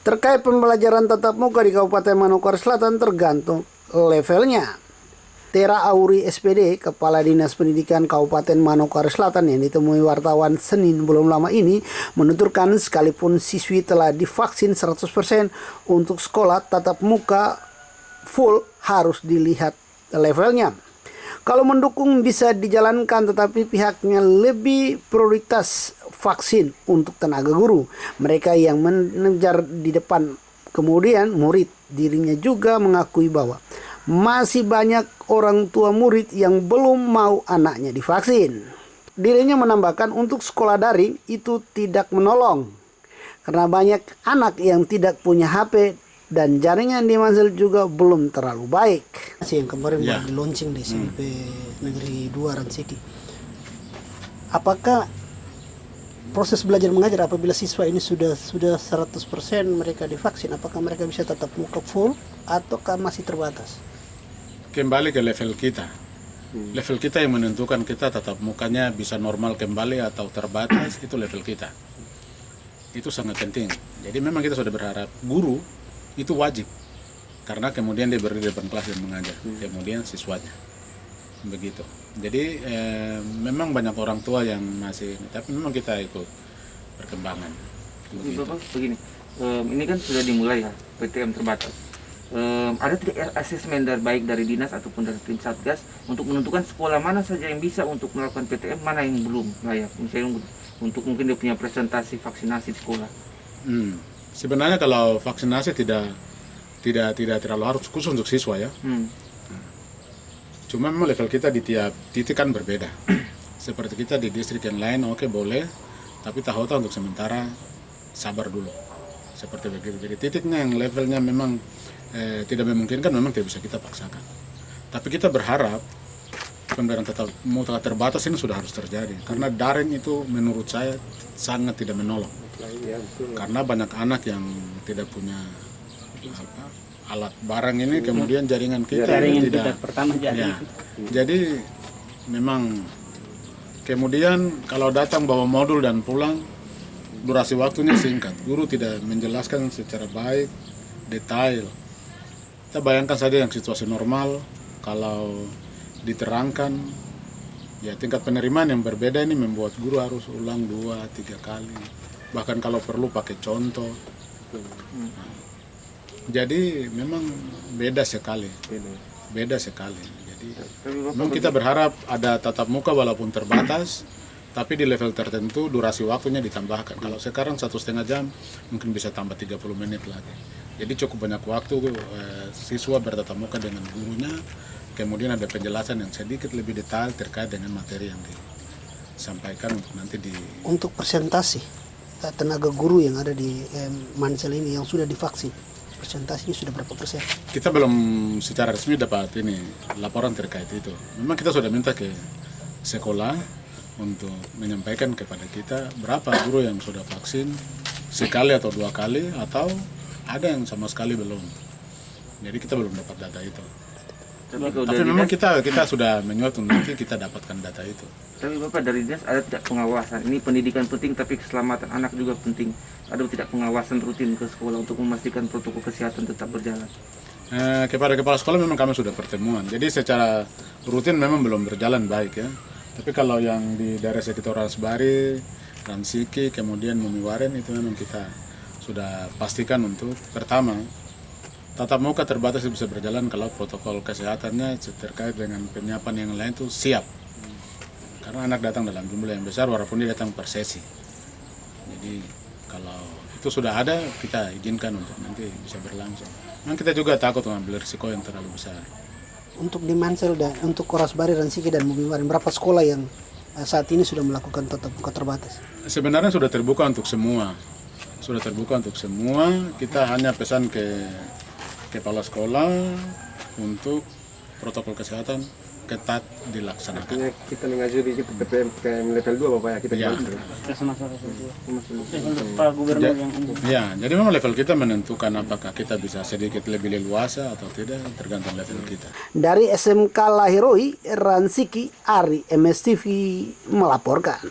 Terkait pembelajaran tatap muka di Kabupaten Manokwari Selatan tergantung levelnya. Tera Auri SPD, Kepala Dinas Pendidikan Kabupaten Manokwari Selatan yang ditemui wartawan Senin belum lama ini, menuturkan sekalipun siswi telah divaksin 100% untuk sekolah tatap muka full harus dilihat levelnya. Kalau mendukung bisa dijalankan, tetapi pihaknya lebih prioritas vaksin untuk tenaga guru, mereka yang mengejar di depan. Kemudian murid dirinya juga mengakui bahwa masih banyak orang tua murid yang belum mau anaknya divaksin. Dirinya menambahkan untuk sekolah daring itu tidak menolong, karena banyak anak yang tidak punya HP dan jaringan di Mansel juga belum terlalu baik. Yang kemarin baru launching di SMP Negeri 2 Ransiki. Apakah proses belajar mengajar apabila siswa ini sudah 100% mereka divaksin, apakah mereka bisa tetap muka full ataukah masih terbatas? Kembali ke level kita. Level kita yang menentukan kita tatap mukanya bisa normal kembali atau terbatas, itu level kita. Itu sangat penting. Jadi memang kita sudah berharap guru itu wajib, karena kemudian dia berdiri di depan kelas dan mengajar, kemudian siswanya begitu. Jadi memang banyak orang tua yang masih, tapi memang kita ikut perkembangan. Bapak begini, ini kan sudah dimulai ya PTM terbatas. Ada tidak asesmen baik dari dinas ataupun dari tim satgas untuk menentukan sekolah mana saja yang bisa untuk melakukan PTM, mana yang belum layak, misalnya untuk mungkin dia punya presentasi vaksinasi di sekolah? Sebenarnya kalau vaksinasi tidak terlalu harus khusus untuk siswa ya. Cuma memang level kita di tiap titik kan berbeda. Seperti kita di distrik yang lain oke boleh, tapi tahu untuk sementara sabar dulu. Seperti begitu. Jadi titiknya yang levelnya memang tidak memungkinkan, memang tidak bisa kita paksakan. Tapi kita berharap pembelajaran tatap muka terbatas ini sudah harus terjadi, karena daring itu menurut saya sangat tidak menolong. Karena banyak anak yang tidak punya alat barang ini, kemudian jaringan kita tidak pertama ya. Jadi memang kemudian kalau datang bawa modul dan pulang, durasi waktunya singkat, guru tidak menjelaskan secara baik, detail. Kita bayangkan saja yang situasi normal, kalau diterangkan, ya tingkat penerimaan yang berbeda ini membuat guru harus ulang 2-3 kali. Bahkan kalau perlu pakai contoh. Jadi memang beda sekali. Jadi memang kita berharap ada tatap muka walaupun terbatas, tapi di level tertentu durasi waktunya ditambahkan. Kalau sekarang 1,5 jam, mungkin bisa tambah 30 menit lagi. Jadi cukup banyak waktu siswa bertatap muka dengan gurunya, kemudian ada penjelasan yang sedikit lebih detail terkait dengan materi yang disampaikan untuk nanti di... Untuk presentasi tenaga guru yang ada di Mansel ini yang sudah divaksin, presentasinya sudah berapa persen? Kita belum secara resmi dapat ini laporan terkait itu. Memang kita sudah minta ke sekolah untuk menyampaikan kepada kita berapa guru yang sudah vaksin, sekali atau 2 kali, atau ada yang sama sekali belum. Jadi kita belum dapat data itu. Tapi memang kita sudah menyuatu, nanti kita dapatkan data itu. Tapi Bapak dari dinas ada tidak pengawasan? Ini pendidikan penting, tapi keselamatan anak juga penting. Ada tidak pengawasan rutin ke sekolah untuk memastikan protokol kesehatan tetap berjalan? Kepada kepala sekolah memang kami sudah pertemuan. Jadi secara rutin memang belum berjalan baik ya. Tapi kalau yang di daerah sekitar Rasbari, Ransiki, kemudian Mumiwaren itu memang kita sudah pastikan untuk pertama, tatap muka terbatas bisa berjalan kalau protokol kesehatannya terkait dengan penyiapan yang lain itu siap. Karena anak datang dalam jumlah yang besar walaupun dia datang per sesi. Jadi kalau itu sudah ada, kita izinkan untuk nanti bisa berlangsung. Memang kita juga takut mengambil risiko yang terlalu besar. Untuk di Mansel dan untuk Rasbari, Ransiki dan Mumiwaren, berapa sekolah yang saat ini sudah melakukan tatap muka terbatas? Sebenarnya sudah terbuka untuk semua. Kita hanya pesan ke kepala sekolah untuk protokol kesehatan ketat dilaksanakan. Artinya kita mengajari itu PPM level 2 Bapak ya, kita Pak Gubernur yang ya, jadi memang level kita menentukan apakah kita bisa sedikit lebih leluasa atau tidak, tergantung level kita. Dari SMK Lahiroi, Ransiki, Ari, MSTV melaporkan.